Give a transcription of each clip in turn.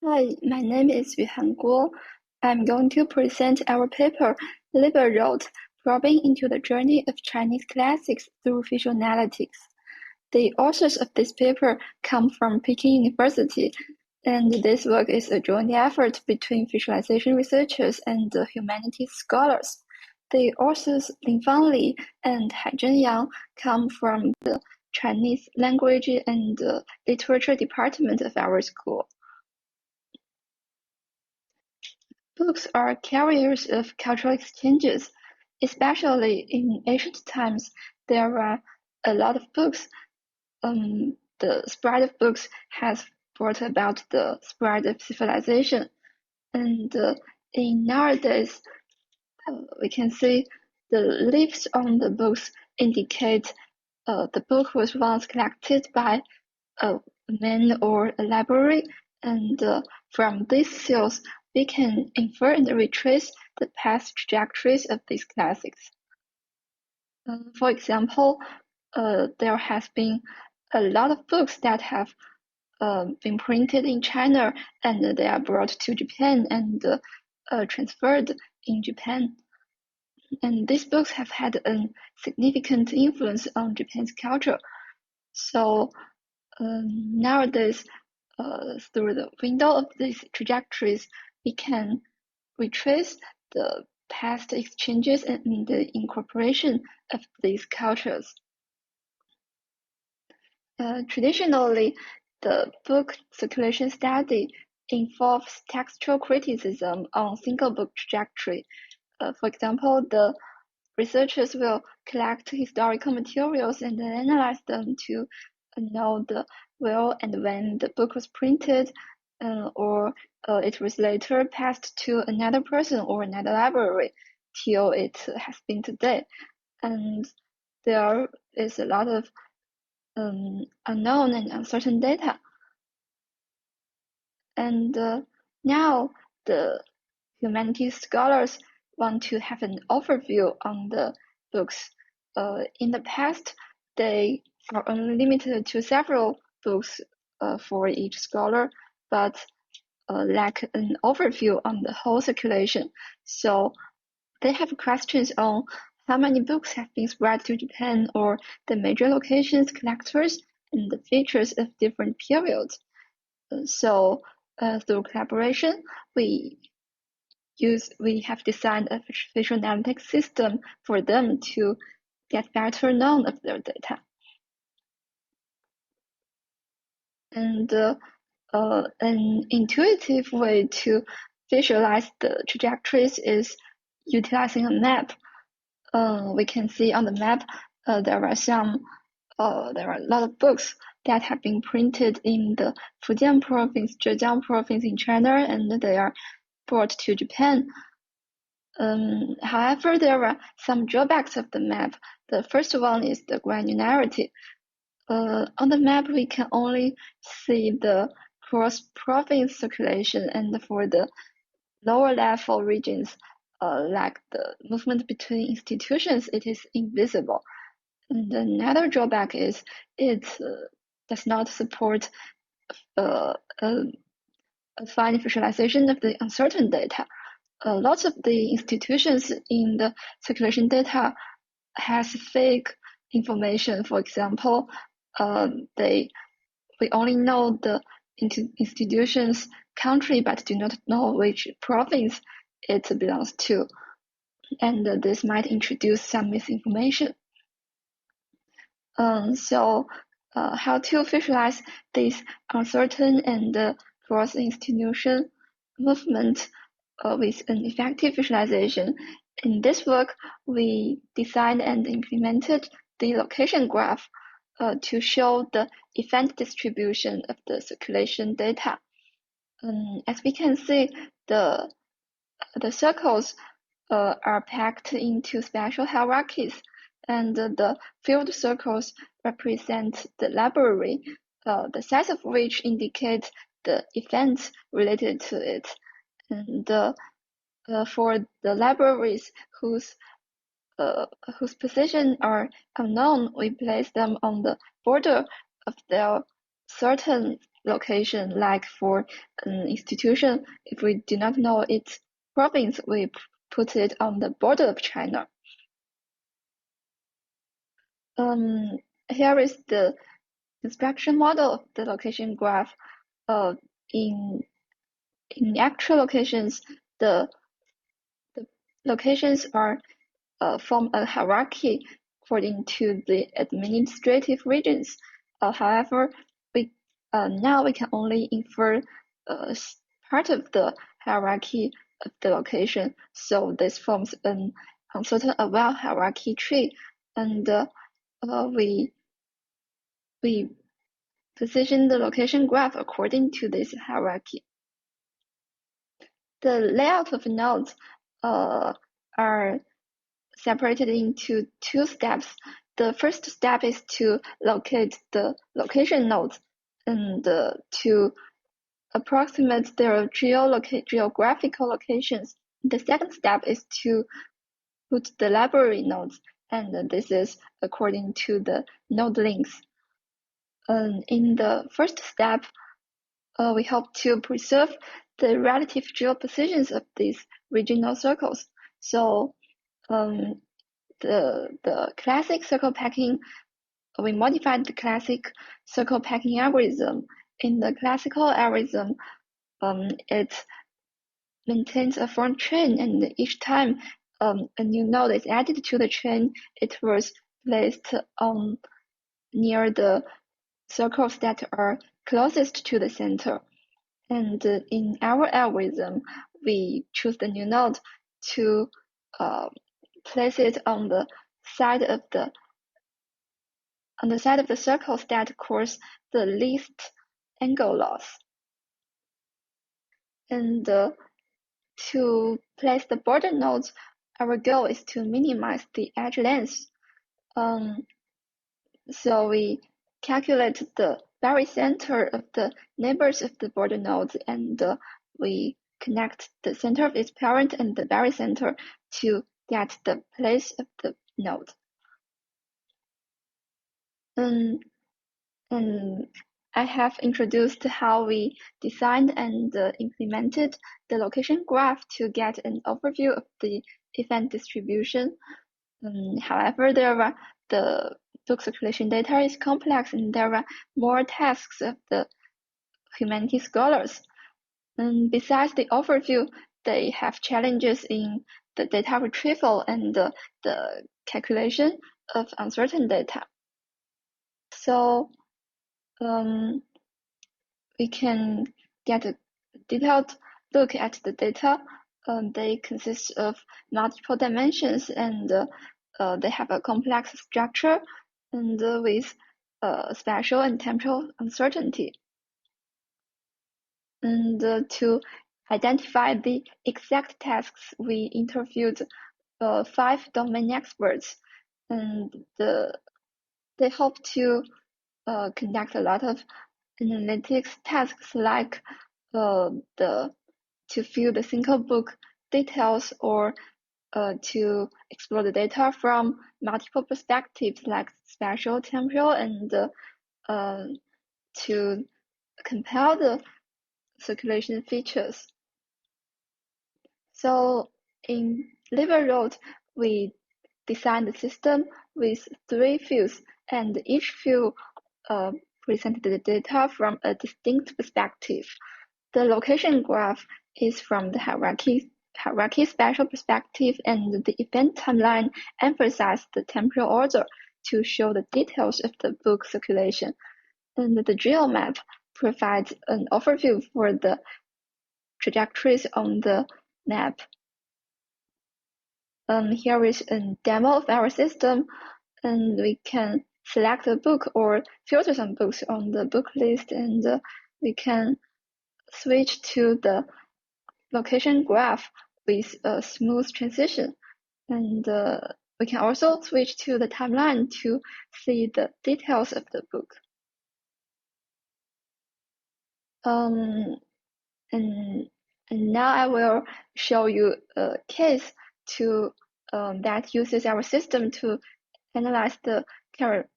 Hi, my name is Yuhan. I'm going to present our paper, LiberRoad, Probing into the Journey of Chinese Classics Through Visual Analytics. The authors of this paper come from Peking University, and this work is a joint effort between visualization researchers and humanities scholars. The authors Linfang and haizheng come from the Chinese Language and Literature Department of our school. Books are carriers of cultural exchanges. Especially in ancient times, there are a lot of books. The spread of books has brought about the spread of civilization. And in nowadays, we can see the leaves on the books indicate the book was once collected by a man or a library, and from these seals, we can infer and retrace the past trajectories of these classics. For example, there has been a lot of books that have been printed in China, and they are brought to Japan and transferred in Japan. And these books have had a significant influence on Japan's culture. So nowadays, through the window of these trajectories, we can retrace the past exchanges and the incorporation of these cultures. Traditionally, the book circulation study involves textual criticism on single book trajectory. For example, the researchers will collect historical materials and analyze them to know where and when the book was printed, or it was later passed to another person or another library till it has been today. And there is a lot of unknown and uncertain data. And now the humanities scholars want to have an overview on the books. In the past, they are only limited to several books for each scholar, but lack an overview on the whole circulation. So they have questions on how many books have been spread to Japan, or the major locations, collectors, and the features of different periods. So through collaboration, we have designed a visual analytics system for them to get better known of their data. And an intuitive way to visualize the trajectories is utilizing a map. We can see on the map there are a lot of books that have been printed in the Fujian province, Zhejiang province in China, and they are brought to Japan. However, there are some drawbacks of the map. The first one is the granularity. On the map, we can only see the cross-province circulation, and for the lower level regions, like the movement between institutions, it is invisible. And another drawback is it does not support a fine visualization of the uncertain data. Lots of the institutions in the circulation data has fake information. For example, we only know the institution's country, but do not know which province it belongs to, and this might introduce some misinformation. So how to visualize this uncertain and cross-institution movement with an effective visualization? In this work, we designed and implemented the location graph to show the event distribution of the circulation data. As we can see, the circles are packed into special hierarchies, and the filled circles represent the library, the size of which indicates the events related to it. And for the libraries whose position are unknown, we place them on the border of their certain location, like for an institution, if we do not know its province, we put it on the border of China. Here is the inspection model of the location graph. In actual locations, the locations are form a hierarchy according to the administrative regions. However, now we can only infer part of the hierarchy of the location. So this forms an uncertain aware hierarchy tree, and we position the location graph according to this hierarchy. The layout of nodes are separated into two steps. The first step is to locate the location nodes and to approximate their geographical locations. The second step is to put the library nodes, and this is according to the node links. In the first step, we hope to preserve the relative geopositions of these regional circles. So the classic circle packing, we modified the classic circle packing algorithm. In the classical algorithm, it maintains a formed chain, and each time a new node is added to the chain, it was placed near the circles that are closest to the center. And in our algorithm, we choose the new node to place it on the side of the circles that cause the least angle loss. And to place the border nodes, our goal is to minimize the edge length. So we calculate the barycenter of the neighbors of the border nodes, and we connect the center of its parent and the barycenter to get the place of the node. And I have introduced how we designed and implemented the location graph to get an overview of the event distribution. However, the book circulation data is complex, and there are more tasks of the humanities scholars. And besides the overview, they have challenges in the data retrieval and the calculation of uncertain data. So we can get a detailed look at the data. They consist of multiple dimensions, and they have a complex structure and with spatial and temporal uncertainty. And to identify the exact tasks, we interviewed 5 domain experts, and they hope to conduct a lot of analytics tasks, like to view the single book details, or to explore the data from multiple perspectives, like spatial, temporal, and to compare the circulation features. So in LiberRoad, we designed the system with 3 views, and each view presented the data from a distinct perspective. The location graph is from the hierarchy spatial perspective, and the event timeline emphasizes the temporal order to show the details of the book circulation. And the geomap provides an overview for the trajectories on the map. Here is a demo of our system, and we can select a book or filter some books on the book list, and we can switch to the location graph with a smooth transition. And we can also switch to the timeline to see the details of the book. And now I will show you a case that uses our system to analyze the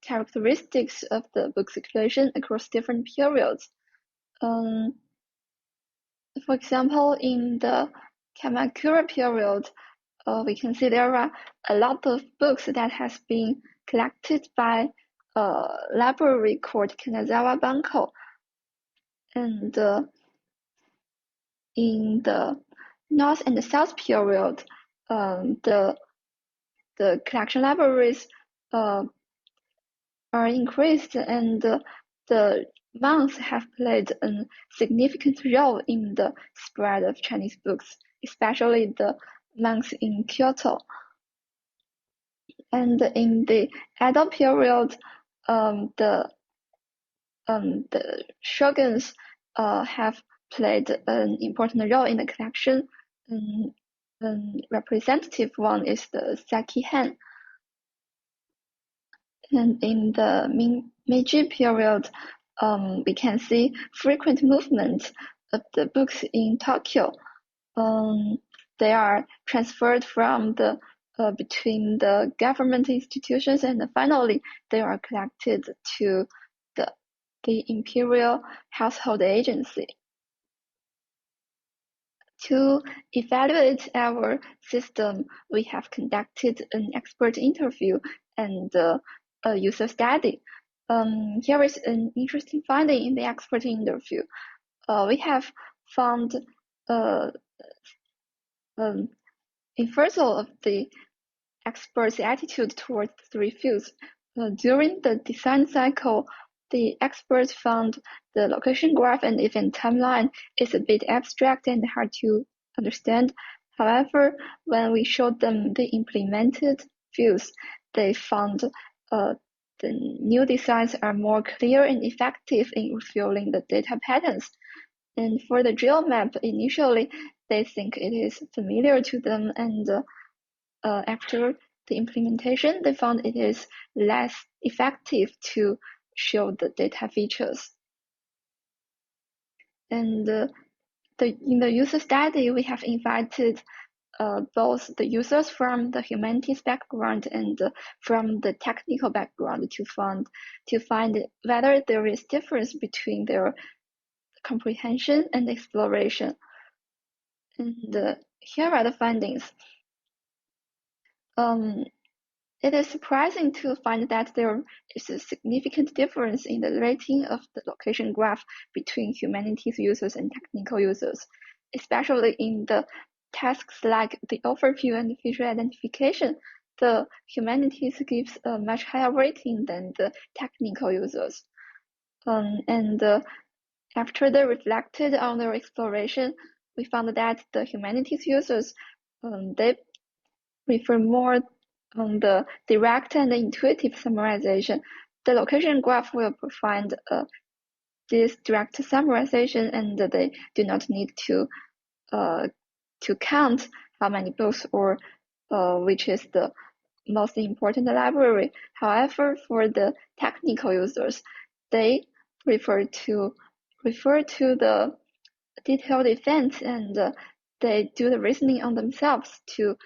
characteristics of the book circulation across different periods. For example, in the Kamakura period, we can see there are a lot of books that has been collected by a library called Kanazawa Banko. And in the North and the South period, the collection libraries are increased, and the monks have played a significant role in the spread of Chinese books, especially the monks in Kyoto. And in the Edo period, the shoguns have played an important role in the collection. Representative one is the Sakihen. And in the Meiji period, we can see frequent movement of the books in Tokyo. They are transferred from between the government institutions, and finally they are collected to the Imperial Household Agency. To evaluate our system, we have conducted an expert interview and a user study. Here is an interesting finding in the expert interview. We have found inversal of the experts' attitude towards the three fields. During the design cycle, the experts found the location graph and event timeline is a bit abstract and hard to understand. However, when we showed them the implemented views, they found the new designs are more clear and effective in revealing the data patterns. And for the drill map, initially, they think it is familiar to them, and after the implementation, they found it is less effective to show the data features. And in the user study, we have invited both the users from the humanities background and from the technical background to find whether there is difference between their comprehension and exploration. And here are the findings. It is surprising to find that there is a significant difference in the rating of the location graph between humanities users and technical users, especially in the tasks like the overview and feature identification. The humanities gives a much higher rating than the technical users. After they reflected on their exploration, we found that the humanities users, they prefer more on the direct and intuitive summarization. The location graph will provide this direct summarization, and they do not need to count how many books or which is the most important library. However, for the technical users, they prefer to refer to the detailed events, and they do the reasoning on themselves to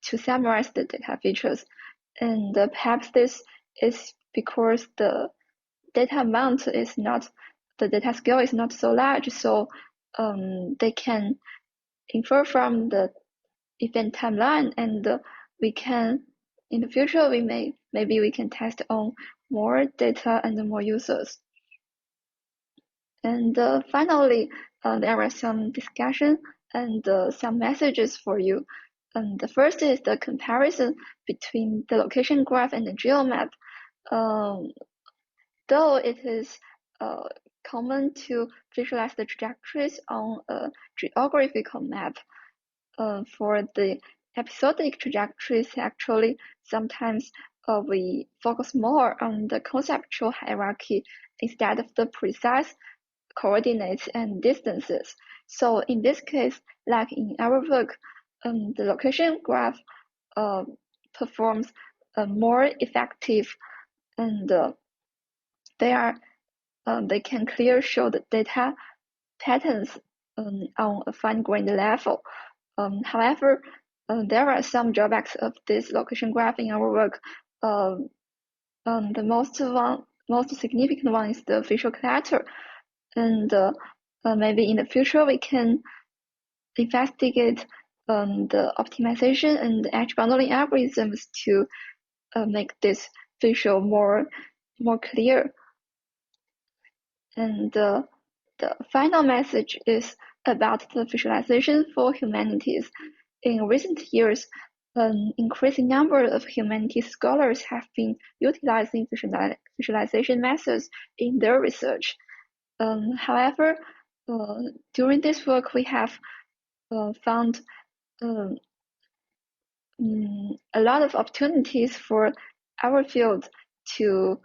summarize the data features. And perhaps this is because the data amount is not, the data scale is not so large, so they can infer from the event timeline, and we can, in the future, maybe we can test on more data and more users. And finally, there are some discussion and some messages for you. The first is the comparison between the location graph and the geomap. Though it is common to visualize the trajectories on a geographical map, for the episodic trajectories, actually, sometimes we focus more on the conceptual hierarchy instead of the precise coordinates and distances. So in this case, like in our work, the location graph performs more effective, and they can clearly show the data patterns on a fine-grained level. However, there are some drawbacks of this location graph in our work. The most significant one is the visual clutter. and maybe in the future we can investigate the optimization and edge bundling algorithms to make this visual more clear. And the final message is about the visualization for humanities. In recent years, an increasing number of humanities scholars have been utilizing visualization methods in their research. However, during this work, we have found a lot of opportunities for our field to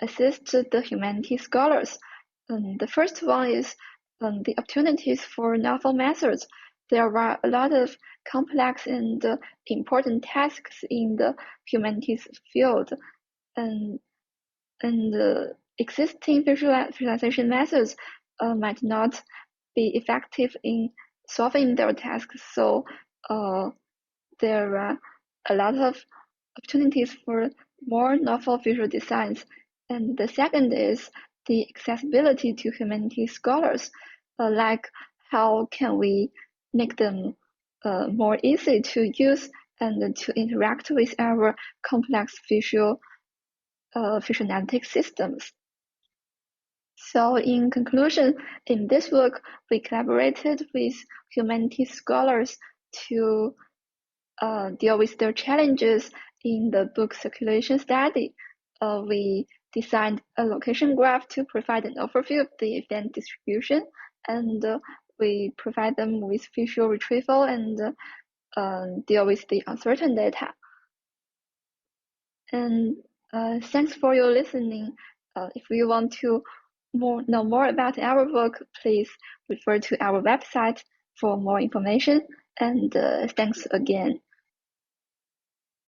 assist the humanities scholars. The first one is the opportunities for novel methods. There are a lot of complex and important tasks in the humanities field, and existing visualization methods might not be effective in solving their tasks. So there are a lot of opportunities for more novel visual designs. And the second is the accessibility to humanities scholars, like how can we make them more easy to use and to interact with our complex visual analytic systems. So in conclusion, in this work, we collaborated with humanities scholars to deal with their challenges in the book circulation study. We designed a location graph to provide an overview of the event distribution, and we provide them with visual retrieval and deal with the uncertain data. And thanks for your listening. If you want to know more about our work, please refer to our website for more information. And thanks again.